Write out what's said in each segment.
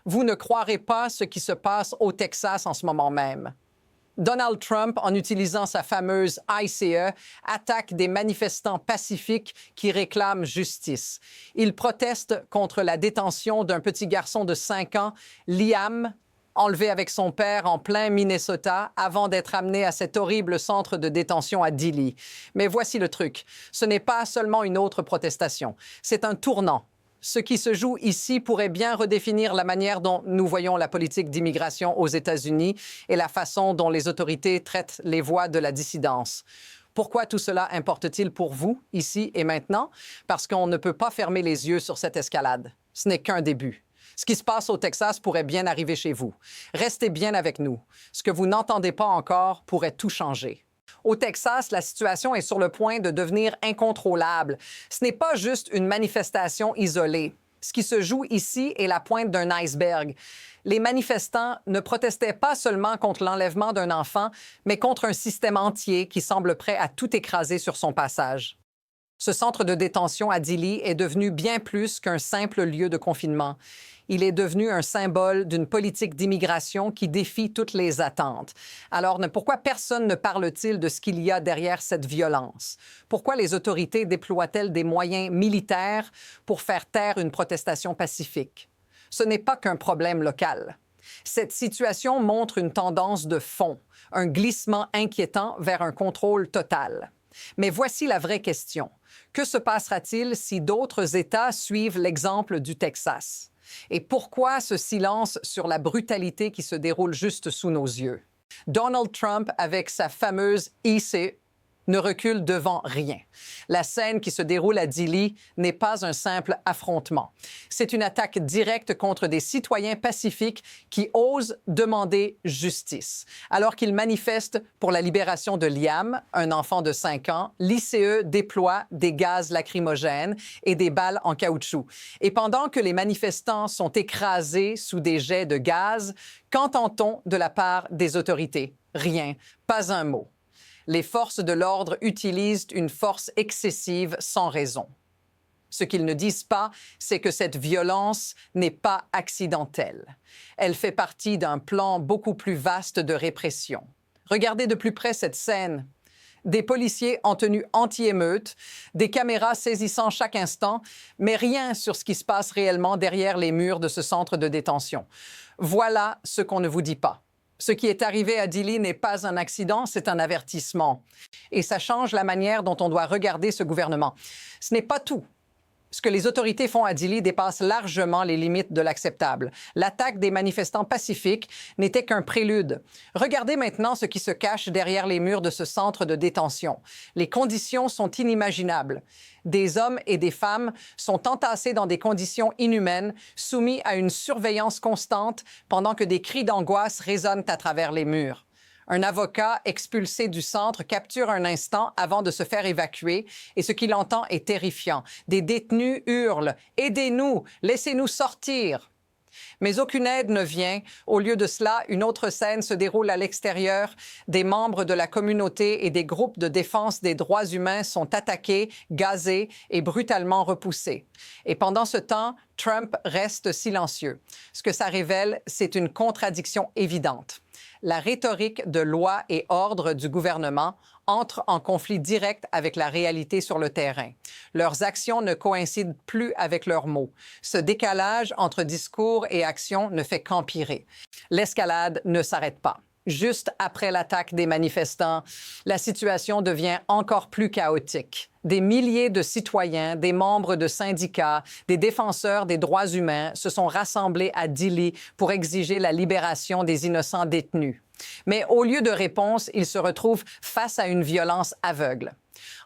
Vous ne croirez pas ce qui se passe au Texas en ce moment même. Donald Trump, en utilisant sa fameuse ICE, attaque des manifestants pacifiques qui réclament justice. Il proteste contre la détention d'un petit garçon de 5 ans, Liam, enlevé avec son père en plein Minnesota avant d'être amené à cet horrible centre de détention à Dilley. Mais voici le truc, ce n'est pas seulement une autre protestation, c'est un tournant. Ce qui se joue ici pourrait bien redéfinir la manière dont nous voyons la politique d'immigration aux États-Unis et la façon dont les autorités traitent les voix de la dissidence. Pourquoi tout cela importe-t-il pour vous, ici et maintenant? Parce qu'on ne peut pas fermer les yeux sur cette escalade. Ce n'est qu'un début. Ce qui se passe au Texas pourrait bien arriver chez vous. Restez bien avec nous. Ce que vous n'entendez pas encore pourrait tout changer. Au Texas, la situation est sur le point de devenir incontrôlable. Ce n'est pas juste une manifestation isolée. Ce qui se joue ici est la pointe d'un iceberg. Les manifestants ne protestaient pas seulement contre l'enlèvement d'un enfant, mais contre un système entier qui semble prêt à tout écraser sur son passage. Ce centre de détention à Dilley est devenu bien plus qu'un simple lieu de confinement. Il est devenu un symbole d'une politique d'immigration qui défie toutes les attentes. Alors, pourquoi personne ne parle-t-il de ce qu'il y a derrière cette violence? Pourquoi les autorités déploient-elles des moyens militaires pour faire taire une protestation pacifique? Ce n'est pas qu'un problème local. Cette situation montre une tendance de fond, un glissement inquiétant vers un contrôle total. Mais voici la vraie question. Que se passera-t-il si d'autres États suivent l'exemple du Texas? Et pourquoi ce silence sur la brutalité qui se déroule juste sous nos yeux? Donald Trump, avec sa fameuse ICE, ne recule devant rien. La scène qui se déroule à Dilley n'est pas un simple affrontement. C'est une attaque directe contre des citoyens pacifiques qui osent demander justice. Alors qu'ils manifestent pour la libération de Liam, un enfant de 5 ans, l'ICE déploie des gaz lacrymogènes et des balles en caoutchouc. Et pendant que les manifestants sont écrasés sous des jets de gaz, qu'entend-on de la part des autorités? Rien, pas un mot. Les forces de l'ordre utilisent une force excessive sans raison. Ce qu'ils ne disent pas, c'est que cette violence n'est pas accidentelle. Elle fait partie d'un plan beaucoup plus vaste de répression. Regardez de plus près cette scène. Des policiers en tenue anti-émeute, des caméras saisissant chaque instant, mais rien sur ce qui se passe réellement derrière les murs de ce centre de détention. Voilà ce qu'on ne vous dit pas. Ce qui est arrivé à Dilley n'est pas un accident, c'est un avertissement. Et ça change la manière dont on doit regarder ce gouvernement. Ce n'est pas tout. Ce que les autorités font à Dilley dépasse largement les limites de l'acceptable. L'attaque des manifestants pacifiques n'était qu'un prélude. Regardez maintenant ce qui se cache derrière les murs de ce centre de détention. Les conditions sont inimaginables. Des hommes et des femmes sont entassés dans des conditions inhumaines, soumis à une surveillance constante pendant que des cris d'angoisse résonnent à travers les murs. Un avocat expulsé du centre capture un instant avant de se faire évacuer et ce qu'il entend est terrifiant. Des détenus hurlent « Aidez-nous! Laissez-nous sortir! » Mais aucune aide ne vient. Au lieu de cela, une autre scène se déroule à l'extérieur. Des membres de la communauté et des groupes de défense des droits humains sont attaqués, gazés et brutalement repoussés. Et pendant ce temps, Trump reste silencieux. Ce que ça révèle, c'est une contradiction évidente. La rhétorique de loi et ordre du gouvernement entre en conflit direct avec la réalité sur le terrain. Leurs actions ne coïncident plus avec leurs mots. Ce décalage entre discours et action ne fait qu'empirer. L'escalade ne s'arrête pas. Juste après l'attaque des manifestants, la situation devient encore plus chaotique. Des milliers de citoyens, des membres de syndicats, des défenseurs des droits humains se sont rassemblés à Dilley pour exiger la libération des innocents détenus. Mais au lieu de réponse, ils se retrouvent face à une violence aveugle.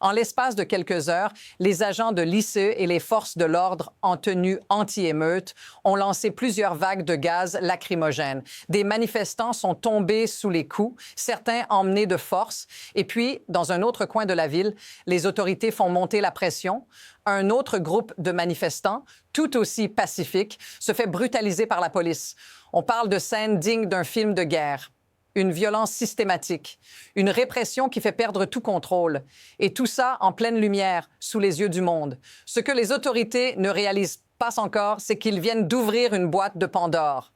En l'espace de quelques heures, les agents de l'ICE et les forces de l'ordre en tenue anti-émeute ont lancé plusieurs vagues de gaz lacrymogènes. Des manifestants sont tombés sous les coups, certains emmenés de force. Et puis, dans un autre coin de la ville, les autorités font monter la pression. Un autre groupe de manifestants, tout aussi pacifique, se fait brutaliser par la police. On parle de scènes dignes d'un film de guerre. Une violence systématique, une répression qui fait perdre tout contrôle. Et tout ça en pleine lumière, sous les yeux du monde. Ce que les autorités ne réalisent passe encore, c'est qu'ils viennent d'ouvrir une boîte de Pandore.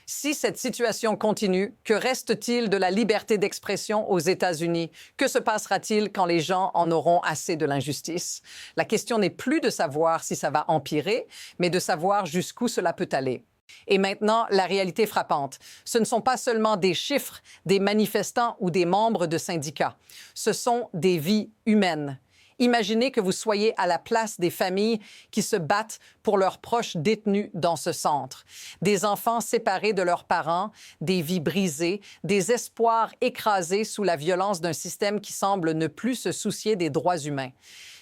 Si cette situation continue, que reste-t-il de la liberté d'expression aux États-Unis? Que se passera-t-il quand les gens en auront assez de l'injustice? La question n'est plus de savoir si ça va empirer, mais de savoir jusqu'où cela peut aller. Et maintenant, la réalité frappante. Ce ne sont pas seulement des chiffres, des manifestants ou des membres de syndicats. Ce sont des vies humaines. Imaginez que vous soyez à la place des familles qui se battent pour leurs proches détenus dans ce centre. Des enfants séparés de leurs parents, des vies brisées, des espoirs écrasés sous la violence d'un système qui semble ne plus se soucier des droits humains.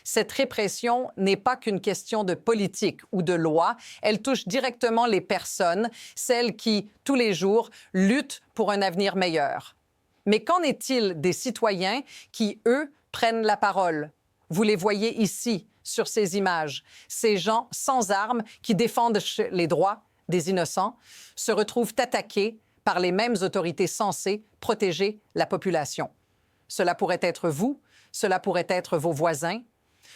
Cette répression n'est pas qu'une question de politique ou de loi, elle touche directement les personnes, celles qui, tous les jours, luttent pour un avenir meilleur. Mais qu'en est-il des citoyens qui, eux, prennent la parole? Vous les voyez ici, sur ces images. Ces gens sans armes qui défendent les droits des innocents se retrouvent attaqués par les mêmes autorités censées protéger la population. Cela pourrait être vous, cela pourrait être vos voisins.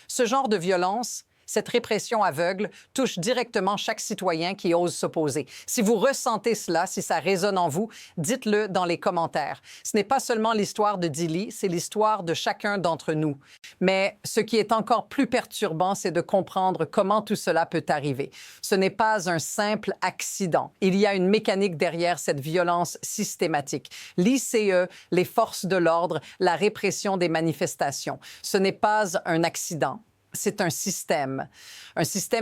Ce genre de violence, cette répression aveugle, touche directement chaque citoyen qui ose s'opposer. Si vous ressentez cela, si ça résonne en vous, dites-le dans les commentaires. Ce n'est pas seulement l'histoire de Dili, c'est l'histoire de chacun d'entre nous. Mais ce qui est encore plus perturbant, c'est de comprendre comment tout cela peut arriver. Ce n'est pas un simple accident. Il y a une mécanique derrière cette violence systématique. L'ICE, les forces de l'ordre, la répression des manifestations. Ce n'est pas un accident. C'est un système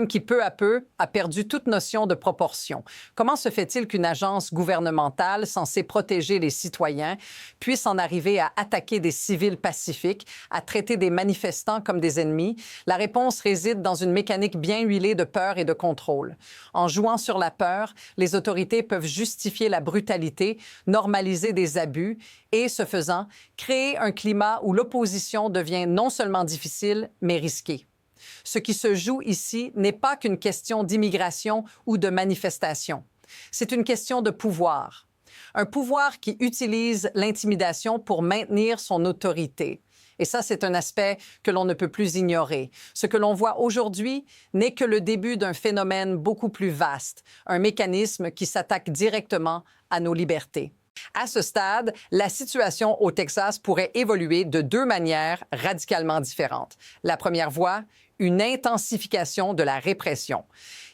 qui peu à peu a perdu toute notion de proportion. Comment se fait-il qu'une agence gouvernementale censée protéger les citoyens puisse en arriver à attaquer des civils pacifiques, à traiter des manifestants comme des ennemis? La réponse réside dans une mécanique bien huilée de peur et de contrôle. En jouant sur la peur, les autorités peuvent justifier la brutalité, normaliser des abus et, ce faisant, créer un climat où l'opposition devient non seulement difficile, mais risquée. Ce qui se joue ici n'est pas qu'une question d'immigration ou de manifestation. C'est une question de pouvoir. Un pouvoir qui utilise l'intimidation pour maintenir son autorité. Et ça, c'est un aspect que l'on ne peut plus ignorer. Ce que l'on voit aujourd'hui n'est que le début d'un phénomène beaucoup plus vaste, un mécanisme qui s'attaque directement à nos libertés. À ce stade, la situation au Texas pourrait évoluer de deux manières radicalement différentes. La première voie, une intensification de la répression.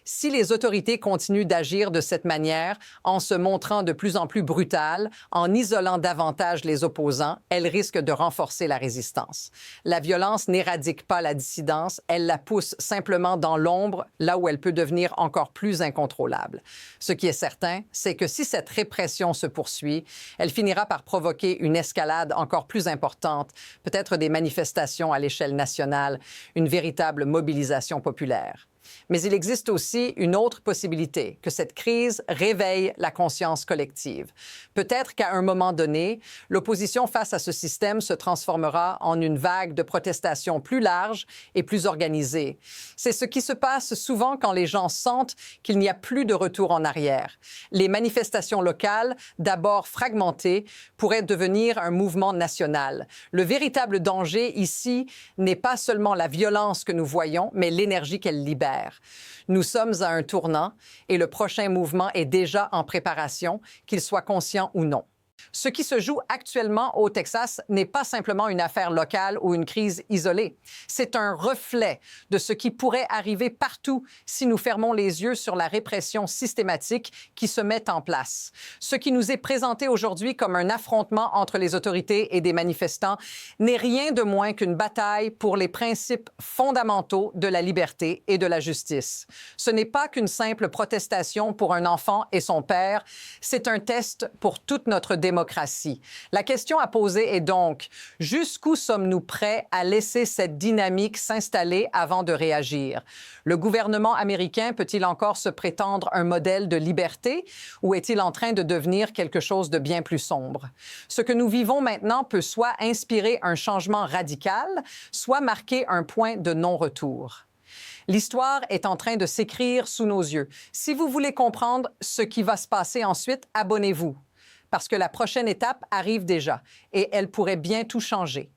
Si les autorités continuent d'agir de cette manière, en se montrant de plus en plus brutales, en isolant davantage les opposants, elles risquent de renforcer la résistance. La violence n'éradique pas la dissidence, elle la pousse simplement dans l'ombre, là où elle peut devenir encore plus incontrôlable. Ce qui est certain, c'est que si cette répression se poursuit, elle finira par provoquer une escalade encore plus importante, peut-être des manifestations à l'échelle nationale, une véritable mobilisation populaire. Mais il existe aussi une autre possibilité, que cette crise réveille la conscience collective. Peut-être qu'à un moment donné, l'opposition face à ce système se transformera en une vague de protestations plus large et plus organisée. C'est ce qui se passe souvent quand les gens sentent qu'il n'y a plus de retour en arrière. Les manifestations locales, d'abord fragmentées, pourraient devenir un mouvement national. Le véritable danger ici n'est pas seulement la violence que nous voyons, mais l'énergie qu'elle libère. Nous sommes à un tournant et le prochain mouvement est déjà en préparation, qu'il soit conscient ou non. Ce qui se joue actuellement au Texas n'est pas simplement une affaire locale ou une crise isolée. C'est un reflet de ce qui pourrait arriver partout si nous fermons les yeux sur la répression systématique qui se met en place. Ce qui nous est présenté aujourd'hui comme un affrontement entre les autorités et des manifestants n'est rien de moins qu'une bataille pour les principes fondamentaux de la liberté et de la justice. Ce n'est pas qu'une simple protestation pour un enfant et son père, c'est un test pour toute notre démocratie. La question à poser est donc, jusqu'où sommes-nous prêts à laisser cette dynamique s'installer avant de réagir? Le gouvernement américain peut-il encore se prétendre un modèle de liberté ou est-il en train de devenir quelque chose de bien plus sombre? Ce que nous vivons maintenant peut soit inspirer un changement radical, soit marquer un point de non-retour. L'histoire est en train de s'écrire sous nos yeux. Si vous voulez comprendre ce qui va se passer ensuite, abonnez-vous. Parce que la prochaine étape arrive déjà et elle pourrait bien tout changer.